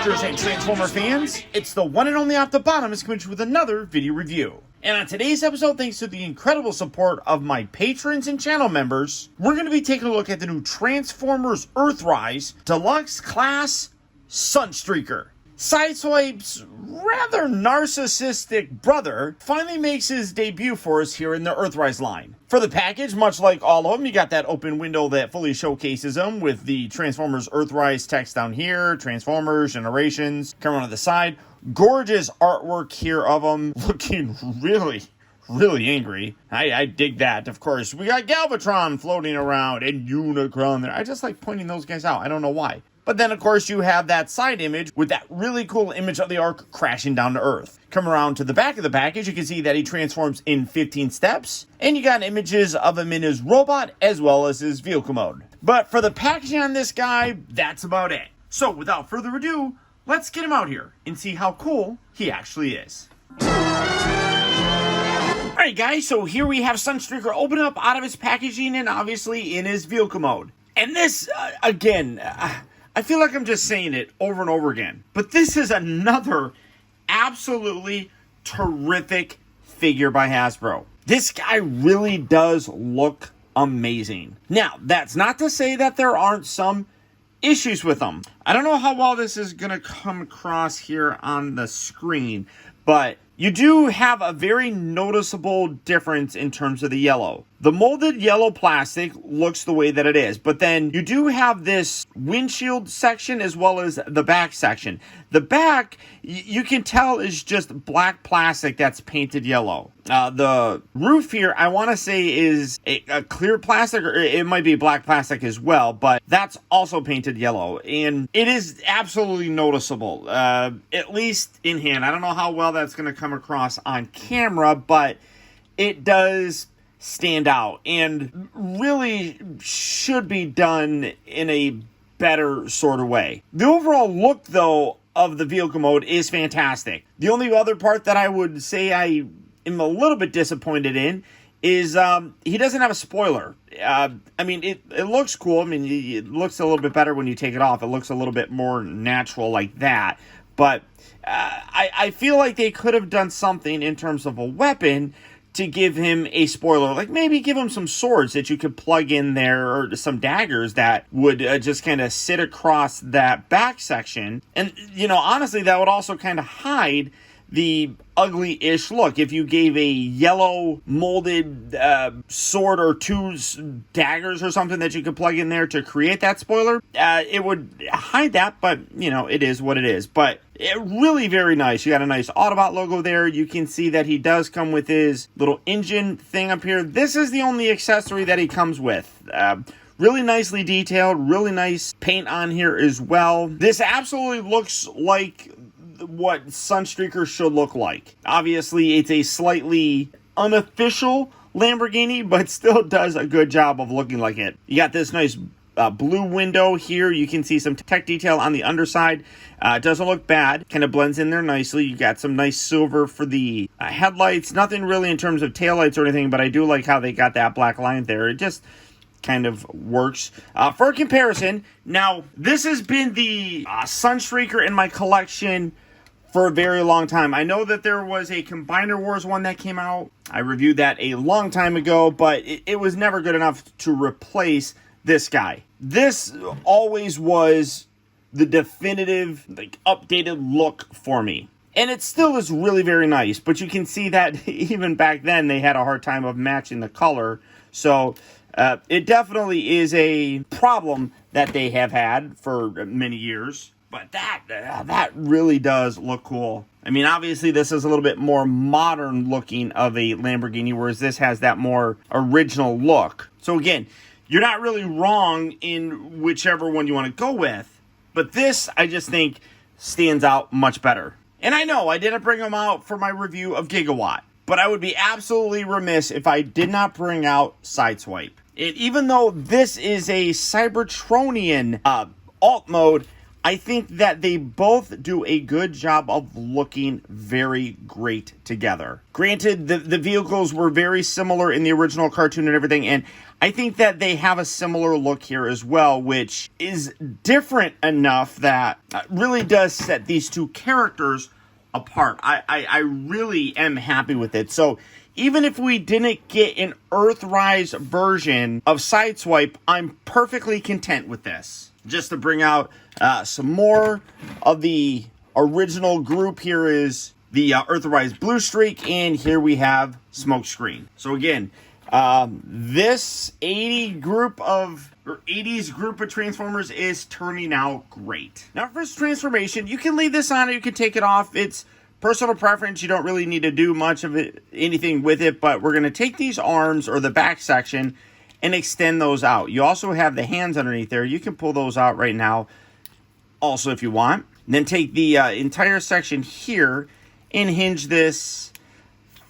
collectors and Transformer fans, it's the one and only Optibotimus coming with another video review. And on today's episode, thanks to the incredible support of my patrons and channel members, we're going to be taking a look at the new Transformers Earthrise Deluxe Class SUNSTREAKER. Sideswipe's rather narcissistic brother finally makes his debut for us here in the Earthrise line. For the package, much like all of them, you got that open window that fully showcases them with the Transformers Earthrise text down here, Transformers, Generations, coming on the side. Gorgeous artwork here of them, looking really angry. I dig that, of course. We got Galvatron floating around and Unicron there. I just like pointing those guys out. I don't know why. But then, of course, you have that side image with that really cool image of the Ark crashing down to Earth. Come around to the back of the package, you can see that he transforms in 15 steps. And you got images of him in his robot as well as his vehicle mode. But for the packaging on this guy, that's about it. So without further ado, let's get him out here and see how cool he actually is. Alright guys, so here we have SUNSTREAKER open up out of his packaging and obviously in his vehicle mode. And this, again... I feel like I'm just saying it over and over again. But this is another absolutely terrific figure by Hasbro. This guy really does look amazing. Now, that's not to say that there aren't some issues with him. I don't know how well this is going to come across here on the screen, but you do have a very noticeable difference in terms of the yellow. The molded yellow plastic looks the way that it is, but then you do have this windshield section as well as the back section. The back, you can tell, is just black plastic that's painted yellow. The roof here, I want to say, is a clear plastic, or it might be black plastic as well, but that's also painted yellow, and it is absolutely noticeable, at least in hand. I don't know how well that's going to come across on camera, but it does stand out and really should be done in a better sort of way. The overall look, though, of the vehicle mode is fantastic. The only other part that I would say I am a little bit disappointed in is he doesn't have a spoiler. I mean, it looks cool. I mean, it looks a little bit better when you take it off. It looks a little bit more natural like that. But I feel like they could have done something in terms of a weapon to give him a spoiler. Like maybe give him some swords that you could plug in there, or some daggers that would just kind of sit across that back section. And, you know, honestly, that would also kind of hide the ugly-ish look. If you gave a yellow molded sword or two daggers or something that you could plug in there to create that spoiler, it would hide that, but, you know, it is what it is. But really very nice. You got a nice Autobot logo there. You can see that he does come with his little engine thing up here. This is the only accessory that he comes with. Really nicely detailed, really nice paint on here as well. This absolutely looks like what SUNSTREAKER should look like. Obviously, it's a slightly unofficial Lamborghini, but still does a good job of looking like it. You got this nice blue window here. You can see some tech detail on the underside. It doesn't look bad. Kind of blends in there nicely. You got some nice silver for the headlights. Nothing really in terms of taillights or anything, but I do like how they got that black line there. It just kind of works. For comparison, now, this has been the SUNSTREAKER in my collection for a very long time. I know that there was a Combiner Wars one that came out. I reviewed that a long time ago, but it was never good enough to replace this guy. This always was the definitive, like, updated look for me. And it still is really very nice, but you can see that even back then they had a hard time of matching the color. So it definitely is a problem that they have had for many years. But that really does look cool. I mean, obviously, this is a little bit more modern looking of a Lamborghini, whereas this has that more original look. So again, you're not really wrong in whichever one you want to go with. But this, I just think, stands out much better. And I know I didn't bring them out for my review of Gigawatt, but I would be absolutely remiss if I did not bring out Sideswipe. Even though this is a Cybertronian alt mode, I think that they both do a good job of looking very great together. Granted, the vehicles were very similar in the original cartoon and everything, and I think that they have a similar look here as well, which is different enough that really does set these two characters apart. I really am happy with it. So even if we didn't get an Earthrise version of Sideswipe, I'm perfectly content with this. Just to bring out some more of the original group, here is the Earthrise Blue Streak, and here we have Smokescreen. So again, this 80s group of Transformers is turning out great. Now, first transformation, you can leave this on or you can take it off. It's personal preference. You don't really need to do much of it, anything with it, but we're going to take these arms or the back section and extend those out. You also have the hands underneath there. You can pull those out right now also if you want. And then take the entire section here and hinge this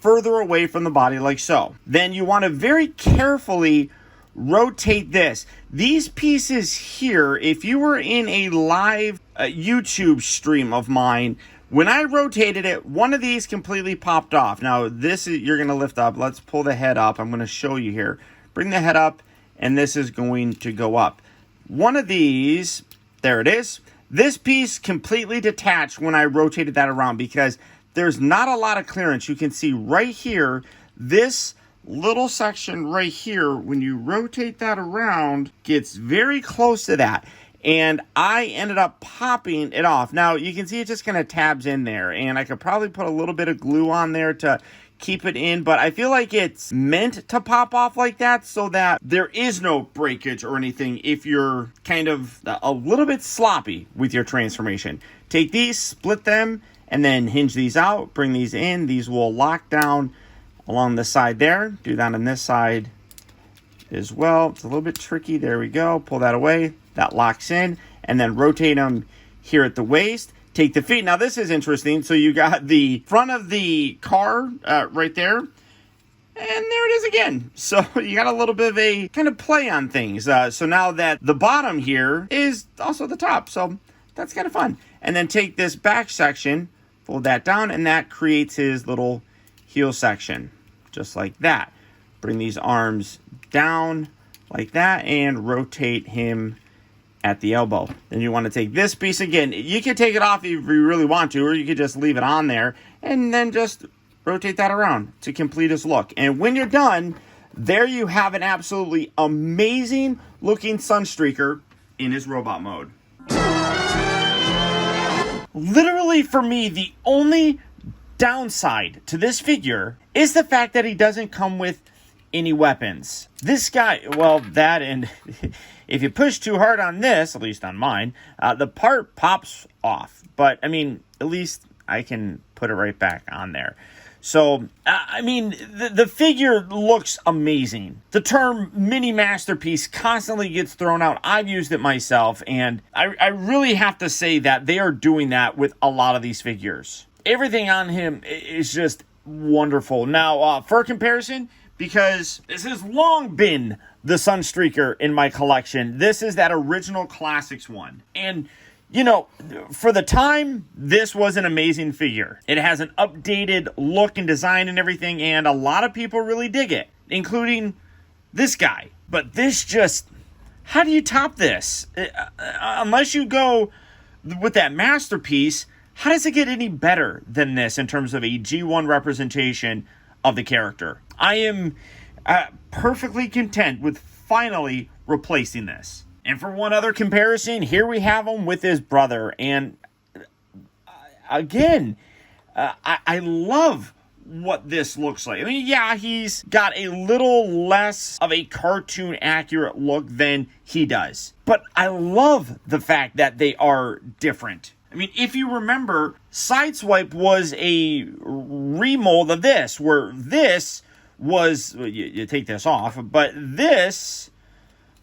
further away from the body like so. Then you want to very carefully rotate this. These pieces here, if you were in a live YouTube stream of mine, when I rotated it, one of these completely popped off. Now, this is, you're going to lift up. Let's pull the head up. I'm going to show you here. Bring the head up, and this is going to go up. One of these, there it is. This piece completely detached when I rotated that around because there's not a lot of clearance. You can see right here, this little section right here, when you rotate that around, gets very close to that. And I ended up popping it off. Now, you can see it just kind of tabs in there. And I could probably put a little bit of glue on there to keep it in. But I feel like it's meant to pop off like that so that there is no breakage or anything if you're kind of a little bit sloppy with your transformation. Take these, split them, and then hinge these out. Bring these in. These will lock down along the side there. Do that on this side as well. It's a little bit tricky. There we go. Pull that away. That locks in, and then rotate them here at the waist. Take the feet. Now, this is interesting. So you got the front of the car right there, and there it is again. So you got a little bit of a kind of play on things. So now that the bottom here is also the top, so that's kind of fun. And then take this back section, fold that down, and that creates his little heel section, just like that. Bring these arms down like that, and rotate him at the elbow. Then you want to take this piece again. You can take it off if you really want to, or you could just leave it on there and then just rotate that around to complete his look. And when you're done, there you have an absolutely amazing looking Sunstreaker in his robot mode. Literally, for me, the only downside to this figure is the fact that he doesn't come with any weapons. This guy, well, that, and if you push too hard on this, at least on mine, the part pops off. But, I mean, at least I can put it right back on there. So, I mean, the figure looks amazing. The term mini masterpiece constantly gets thrown out. I've used it myself, and I really have to say that they are doing that with a lot of these figures. Everything on him is just wonderful. Now, for comparison, because this has long been the Sunstreaker in my collection, this is that original Classics one. And, you know, for the time, this was an amazing figure. It has an updated look and design and everything, and a lot of people really dig it, including this guy. But this just, how do you top this? Unless you go with that masterpiece, how does it get any better than this in terms of a G1 representation of the character? I am perfectly content with finally replacing this. And for one other comparison, here we have him with his brother. And again, I love what this looks like. I mean, yeah, he's got a little less of a cartoon accurate look than he does. But I love the fact that they are different. I mean, if you remember, Sideswipe was a remold of this, where this was, you take this off, but this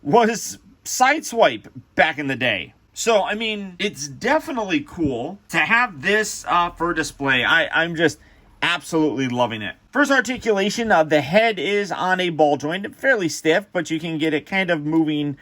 was Sideswipe back in the day. So, I mean, it's definitely cool to have this for display. I'm just absolutely loving it. First articulation, the head is on a ball joint, fairly stiff, but you can get it kind of moving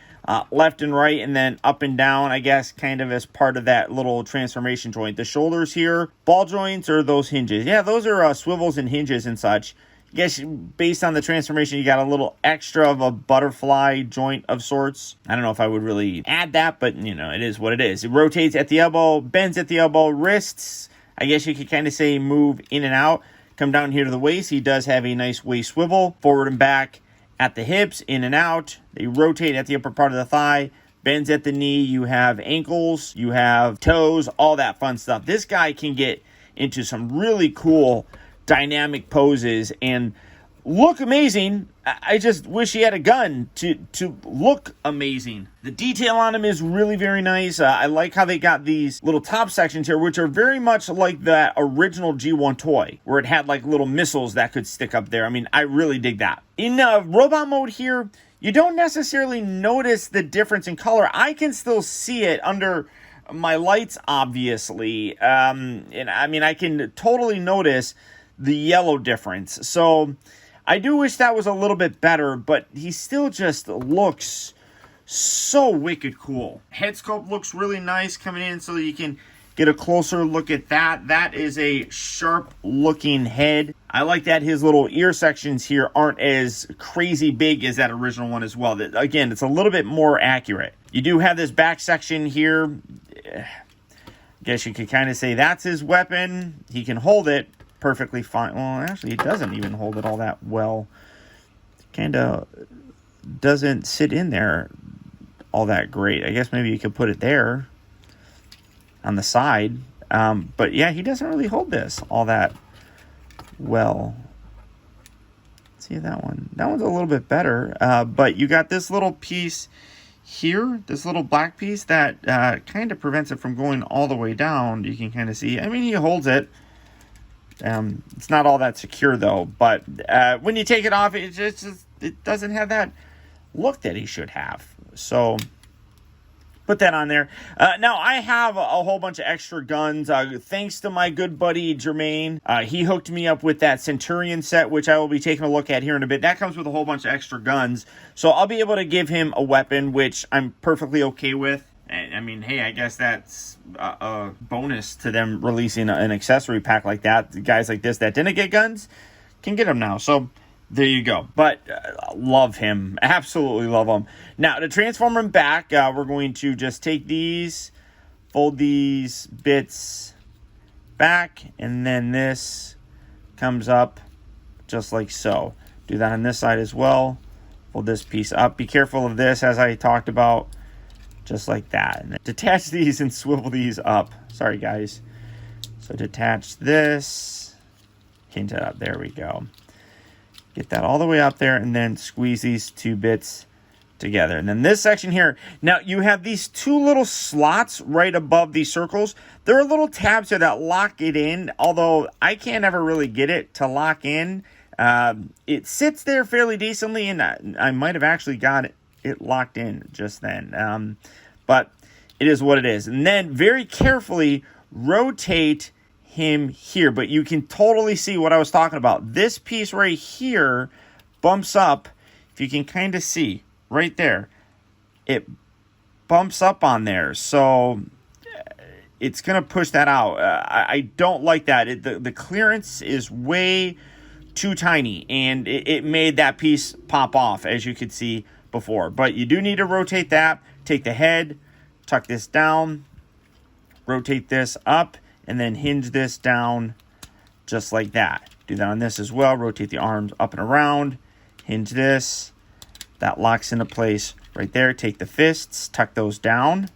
left and right and then up and down, I guess, kind of as part of that little transformation joint. The shoulders here, ball joints, or those hinges. Yeah, those are swivels and hinges and such. I guess based on the transformation, you got a little extra of a butterfly joint of sorts. I don't know if I would really add that, but, you know, it is what it is. It rotates at the elbow, bends at the elbow, wrists. I guess you could kind of say move in and out. Come down here to the waist. He does have a nice waist swivel. Forward and back at the hips, in and out. They rotate at the upper part of the thigh. Bends at the knee. You have ankles. You have toes. All that fun stuff. This guy can get into some really cool dynamic poses and look amazing. I just wish he had a gun to look amazing. The detail on him is really very nice. I like how they got these little top sections here, which are very much like that original G1 toy, where it had like little missiles that could stick up there. I mean, I really dig that. In robot mode here, you don't necessarily notice the difference in color. I can still see it under my lights, obviously. And I mean, I can totally notice the yellow difference. So I do wish that was a little bit better, but he still just looks so wicked cool. Head sculpt looks really nice coming in so you can get a closer look at that. That is a sharp looking head. I like that his little ear sections here aren't as crazy big as that original one as well. That, again, it's a little bit more accurate. You do have this back section here. I guess you could kind of say that's his weapon. He can hold it perfectly fine. Well, actually, he doesn't even hold it all that well. Kind of doesn't sit in there all that great. I guess maybe you could put it there on the side. But yeah, he doesn't really hold this all that well. Let's see that one. That one's a little bit better. But you got this little piece here, this little black piece that kind of prevents it from going all the way down. You can kind of see. I mean, he holds it. It's not all that secure though, but when you take it off, it doesn't have that look that he should have. So put that on there. Now I have a whole bunch of extra guns. Thanks to my good buddy Jermaine, he hooked me up with that Centurion set, which I will be taking a look at here in a bit. That comes with a whole bunch of extra guns, so I'll be able to give him a weapon, which I'm perfectly okay with. I mean, hey, I guess that's a bonus to them releasing an accessory pack like that. The guys like this that didn't get guns can get them now. So there you go. But love him. Absolutely love him. Now, to transform him back, we're going to just take these, fold these bits back, and then this comes up just like so. Do that on this side as well. Fold this piece up. Be careful of this, as I talked about. Just like that. And then detach these and swivel these up. Sorry, guys. So detach this. Hint it up. There we go. Get that all the way up there and then squeeze these two bits together. And then this section here. Now, you have these two little slots right above these circles. There are little tabs here that lock it in, although I can't ever really get it to lock in. It sits there fairly decently, and I might have actually got it locked in just then. But it is what it is. And then very carefully rotate him here. But you can totally see what I was talking about. This piece right here bumps up. If you can kind of see right there, it bumps up on there. So it's going to push that out. I don't like that. The clearance is way too tiny, and it made that piece pop off, as you could see before. But you do need to rotate that. Take the head, tuck this down, rotate this up, and then hinge this down just like that. Do that on this as well. Rotate the arms up and around, hinge this. That locks into place right there. Take the fists, tuck those down,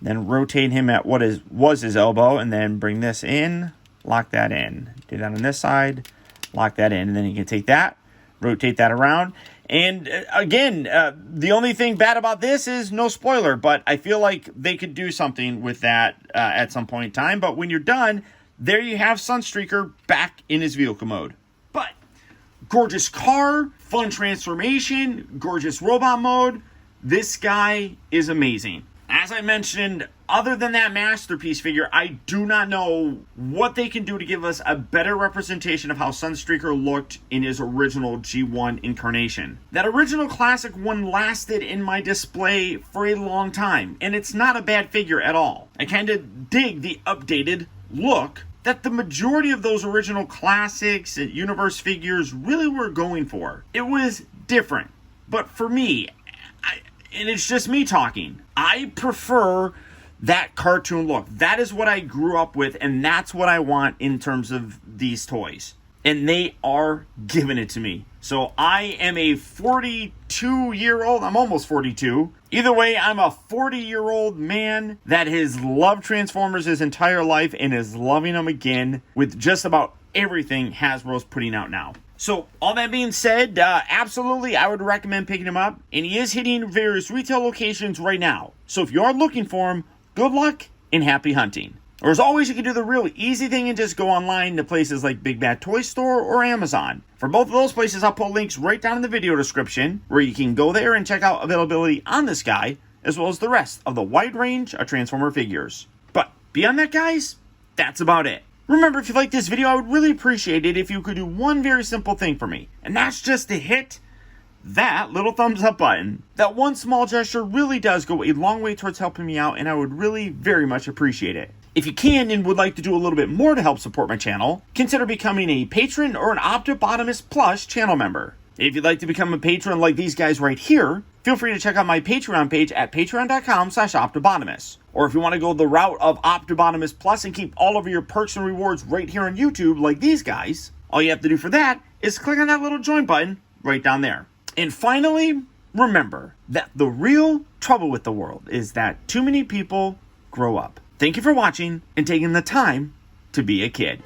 then rotate him at what was his elbow, and then bring this in, lock that in. Do that on this side, lock that in, and then you can take that, rotate that around. And again, the only thing bad about this is no spoiler, but I feel like they could do something with that at some point in time. But when you're done, there you have SUNSTREAKER back in his vehicle mode. But gorgeous car, fun transformation, gorgeous robot mode. This guy is amazing. As I mentioned, other than that masterpiece figure, I do not know what they can do to give us a better representation of how SUNSTREAKER looked in his original G1 incarnation. That original classic one lasted in my display for a long time, and it's not a bad figure at all. I kind of dig the updated look that the majority of those original classics and universe figures really were going for. It was different. But for me, and it's just me talking, I prefer that cartoon look. That is what I grew up with, and that's what I want in terms of these toys. And they are giving it to me. So I am a 42-year-old, I'm almost 42. Either way, I'm a 40-year-old man that has loved Transformers his entire life and is loving them again with just about everything Hasbro's putting out now. So, all that being said, absolutely, I would recommend picking him up. And he is hitting various retail locations right now. So if you are looking for him, good luck and happy hunting. Or as always, you can do the real easy thing and just go online to places like Big Bad Toy Store or Amazon. For both of those places, I'll put links right down in the video description where you can go there and check out availability on this guy, as well as the rest of the wide range of Transformer figures. But beyond that, guys, that's about it. Remember, if you like this video, I would really appreciate it if you could do one very simple thing for me, and that's just to hit that little thumbs up button. That one small gesture really does go a long way towards helping me out, and I would really very much appreciate it. If you can and would like to do a little bit more to help support my channel, consider becoming a patron or an Optibotimus Plus channel member. If you'd like to become a patron like these guys right here, feel free to check out my Patreon page at patreon.com/Optibotimus. Or if you want to go the route of Optibotimus Plus and keep all of your perks and rewards right here on YouTube like these guys, all you have to do for that is click on that little join button right down there. And finally, remember that the real trouble with the world is that too many people grow up. Thank you for watching and taking the time to be a kid.